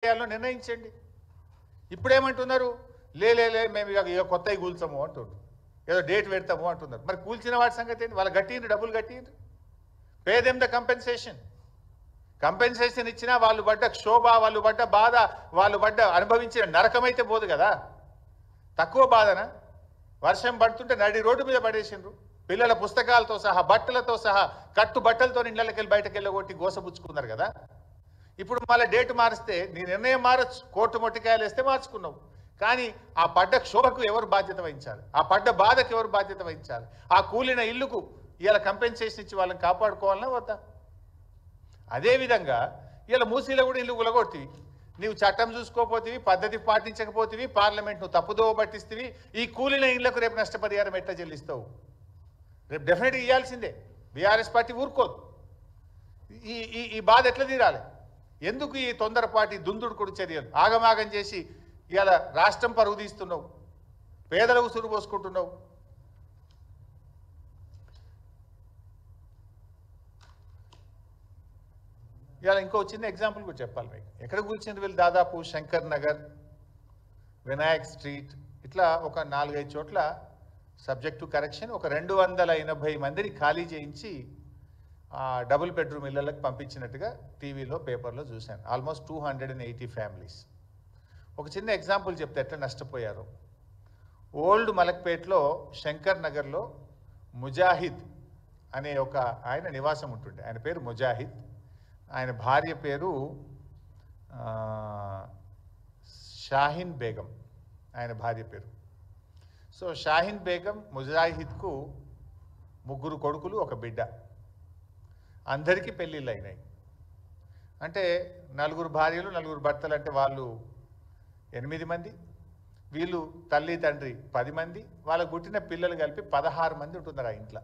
చేయాలో నిర్ణయించండి. ఇప్పుడేమంటున్నారు, లే మేము ఇక కొత్తవి కూల్చాము అంటున్నారు, ఏదో డేట్ పెడతాము అంటున్నారు. మరి కూల్చిన వాటి సంగతి ఏంటి? వాళ్ళు కట్టిండ్రు, డబ్బులు కట్టిండ్రు. పే దెమ్ ద కంపెన్సేషన్ ఇచ్చినా వాళ్ళు పడ్డ క్షోభ, వాళ్ళు పడ్డ బాధ, వాళ్ళు పడ్డ అనుభవించిన నరకమైతే పోదు కదా. తక్కువ బాధన? వర్షం పడుతుంటే నడి రోడ్డు మీద పడేసిండ్రు, పిల్లల పుస్తకాలతో సహా బట్టలతో సహా కట్టు బట్టలతో ఇళ్ళకి వెళ్ళి బయటకు వెళ్ళగొట్టి గోసపుచ్చుకున్నారు కదా. ఇప్పుడు మళ్ళీ డేట్ మారిస్తే నీ నిర్ణయం మారచ్చు, కోర్టు మొట్టికాయలు వేస్తే మార్చుకున్నావు. కానీ ఆ పడ్డ క్షోభకు ఎవరు బాధ్యత వహించాలి? ఆ పడ్డ బాధకు ఎవరు బాధ్యత వహించాలి? ఆ కూలిన ఇల్లుకు ఇలా కంపెన్సేషన్ ఇచ్చి వాళ్ళని కాపాడుకోవాలన్నా వద్దా? అదేవిధంగా ఇలా మూసీలో కూడా ఇల్లు కూలగొట్టివి, నీవు చట్టం చూసుకోపోతివి, పద్ధతి పాటించకపోతివి, పార్లమెంట్ నువ్వు తప్పుదోవ పట్టిస్తేవి. ఈ కూలిన ఇళ్లకు రేపు నష్టపరిహారం ఎట్లా చెల్లిస్తావు? రేపు డెఫినెట్గా ఇవ్వాల్సిందే. బీఆర్ఎస్ పార్టీ ఊరుకోదు. ఈ బాధ ఎట్లా తీరాలి? ఎందుకు ఈ తొందరపాటి దుందుడుకుడు చర్యలు? ఆగమాగం చేసి ఇలా రాష్ట్రం పరుగు తీస్తున్నావు, పేదల ఉసురు పోసుకుంటున్నావు. ఇలా ఇంకో చిన్న ఎగ్జాంపుల్ కూడా చెప్పాలి మీకు. ఎక్కడ కూర్చుంది వీళ్ళు? దాదాపు శంకర్ నగర్, వినాయక్ స్ట్రీట్, ఇట్లా ఒక 4-5 చోట్ల సబ్జెక్టు కరెక్షన్ ఒక 280 మందిని ఖాళీ చేయించి డబుల్ బెడ్రూమ్ ఇళ్లకు పంపించినట్టుగా టీవీలో పేపర్లో చూశాను. Almost 280 families. ఒక చిన్న ఎగ్జాంపుల్ చెప్తే ఎట్లా నష్టపోయారు. ఓల్డ్ మలక్పేట్లో శంకర్ నగర్లో ముజాహిద్ అనే ఒక ఆయన నివాసం ఉంటుండే. ఆయన పేరు ముజాహిద్, ఆయన భార్య పేరు షాహీన్ బేగం, ఆయన భార్య పేరు. సో షాహీన్ బేగం ముజాహిద్కు 3 కొడుకులు, 1 బిడ్డ. అందరికీ పెళ్ళిళ్ళు అయినాయి. అంటే 4 భార్యలు, 4 భర్తలు, అంటే వాళ్ళు 8 మంది, వీళ్ళు తల్లి తండ్రి 10 మంది, వాళ్ళకు పుట్టిన పిల్లలు కలిపి 16 మంది ఉంటున్నారు ఆ ఇంట్లో.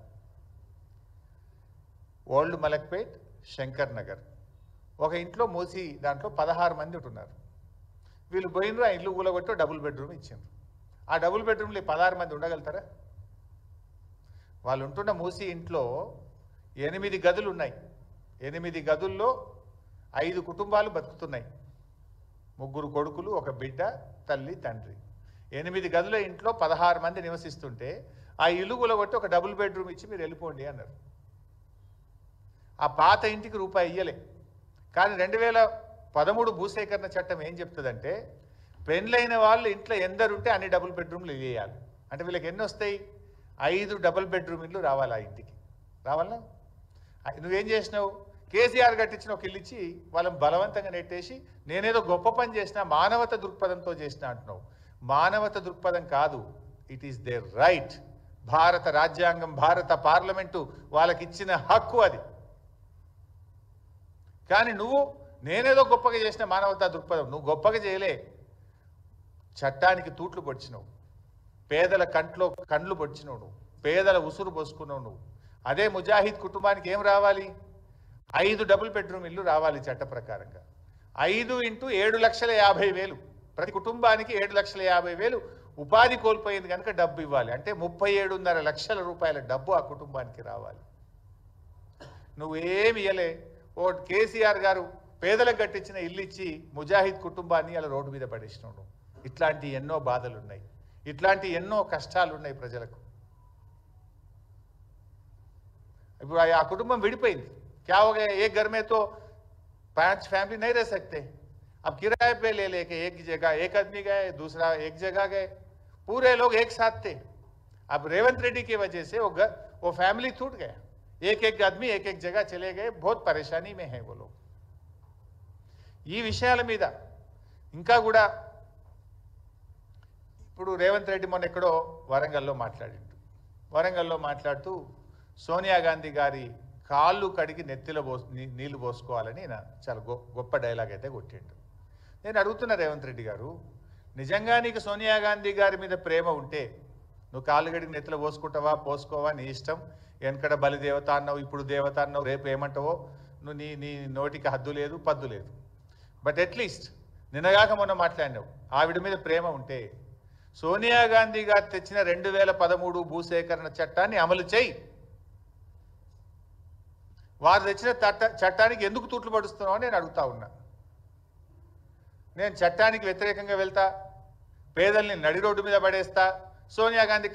ఓల్డ్ మలక్పేట్, శంకర్ నగర్ ఒక ఇంట్లో మూసి దాంట్లో 16 మంది ఉంటున్నారు. వీళ్ళు పోయినరు, ఆ ఇల్లు కూలగొట్టి డబుల్ బెడ్రూమ్ ఇచ్చిండ్రు. ఆ డబుల్ బెడ్రూమ్లో 16 మంది ఉండగలుగుతారా? వాళ్ళు ఉంటున్న మూసి ఇంట్లో 8 గదులు ఉన్నాయి. 8 గదుల్లో 5 కుటుంబాలు బతుకుతున్నాయి. 3 కొడుకులు, 1 బిడ్డ, తల్లి తండ్రి. 8 గదుల ఇంట్లో 16 మంది నివసిస్తుంటే ఆ ఇల్లు కూలగొట్టి ఒక డబుల్ బెడ్రూమ్ ఇచ్చి మీరు వెళ్ళిపోండి అన్నారు. ఆ పాత ఇంటికి రూపాయి ఇయ్యలే. కానీ 2013 భూసేకరణ చట్టం ఏం చెప్తుందంటే, పెండ్లైన వాళ్ళు ఇంట్లో ఎందరుంటే అన్ని డబుల్ బెడ్రూమ్లు వేయాలి. అంటే వీళ్ళకి ఎన్ని వస్తాయి? 5 డబుల్ బెడ్రూమ్ ఇల్లు రావాలి ఆ ఇంటికి. రావాలా? నువ్వేం చేసినావు? కేసీఆర్ కట్టించిన ఒక ఇల్లు ఇచ్చి వాళ్ళని బలవంతంగా నెట్టేసి నేనేదో గొప్ప పని చేసిన, మానవత దృక్పథంతో చేసిన అంటున్నావు. మానవత దృక్పథం కాదు, ఇట్ ఈస్ దేర్ రైట్. భారత రాజ్యాంగం, భారత పార్లమెంటు వాళ్ళకి ఇచ్చిన హక్కు అది. కానీ నువ్వు నేనేదో గొప్పగా చేసిన మానవతా దృక్పథం, నువ్వు గొప్పగా చేయలే. చట్టానికి తూట్లు పొడిచినావు, పేదల కండ్లు పొడిచినావు నువ్వు, పేదల ఉసురు పోసుకున్నావు నువ్వు. అదే ముజాహిద్ కుటుంబానికి ఏం రావాలి? 5 డబుల్ బెడ్రూమ్ ఇల్లు రావాలి చట్ట ప్రకారంగా. 5 × 7,50,000, ప్రతి కుటుంబానికి 7,50,000 ఉపాధి కోల్పోయింది కనుక డబ్బు ఇవ్వాలి. అంటే 37.5 లక్షల రూపాయల డబ్బు ఆ కుటుంబానికి రావాలి. నువ్వేమి ఇయ్యలే. ఓ కేసీఆర్ గారు పేదలకు కట్టించిన ఇల్లు ఇచ్చి ముజాహిద్ కుటుంబాన్ని అలా రోడ్డు మీద పడేసినాడు. ఇట్లాంటి ఎన్నో బాధలు ఉన్నాయి, ఇట్లాంటి ఎన్నో కష్టాలు ఉన్నాయి ప్రజలకు. ఇప్పుడు ఆ కుటుంబం విడిపోయింది. क्या हो गया? एक घर में तो 5 फैमिली नहीं रह सकते. अब किराए पे ले लेके एक जगह एक आदमी गए, दूसरा एक जगह गए, पूरे लोग एक साथ थे. अब रेवंत रेड्डी की वजह से वो फैमिली टूट गया. एक आदमी एक जगह चले गए. बहुत परेशानी में है वो लोग. ఈ విషయాల మీద ఇంకా కూడా ఇప్పుడు రేవంత్ రెడ్డి మొన్న ఎక్కడో వరంగల్లో మాట్లాడుతూ సోనియా గాంధీ గారి కాళ్ళు కడిగి నెత్తిలో నీళ్లు పోసుకోవాలని చాలా గొప్ప డైలాగ్ అయితే కొట్టిండు. నేను అడుగుతున్నా రేవంత్ రెడ్డి గారు, నిజంగా నీకు సోనియా గాంధీ గారి మీద ప్రేమ ఉంటే నువ్వు కాళ్ళు కడిగి నెత్తిలో పోసుకుంటావా, పోసుకోవా, నీ ఇష్టం. వెనకడ బలి దేవత అన్నావు, ఇప్పుడు దేవత అన్నావు, రేపు ఏమంటావో నువ్వు, నీ నోటికి హద్దు లేదు, పద్దు లేదు. బట్ అట్లీస్ట్ నిన్నగాక మొన్న మాట్లాడినావు. ఆవిడ మీద ప్రేమ ఉంటే సోనియా గాంధీ గారు తెచ్చిన 2013 భూసేకరణ చట్టాన్ని అమలు చేయి. వారు తెచ్చిన చట్టానికి ఎందుకు తూట్లు పడుస్తున్నావు అని నేను అడుగుతా ఉన్నా. నేను చట్టానికి వ్యతిరేకంగా వెళ్తా, పేదల్ని నడి రోడ్డు మీద పడేస్తా, సోనియా గాంధీ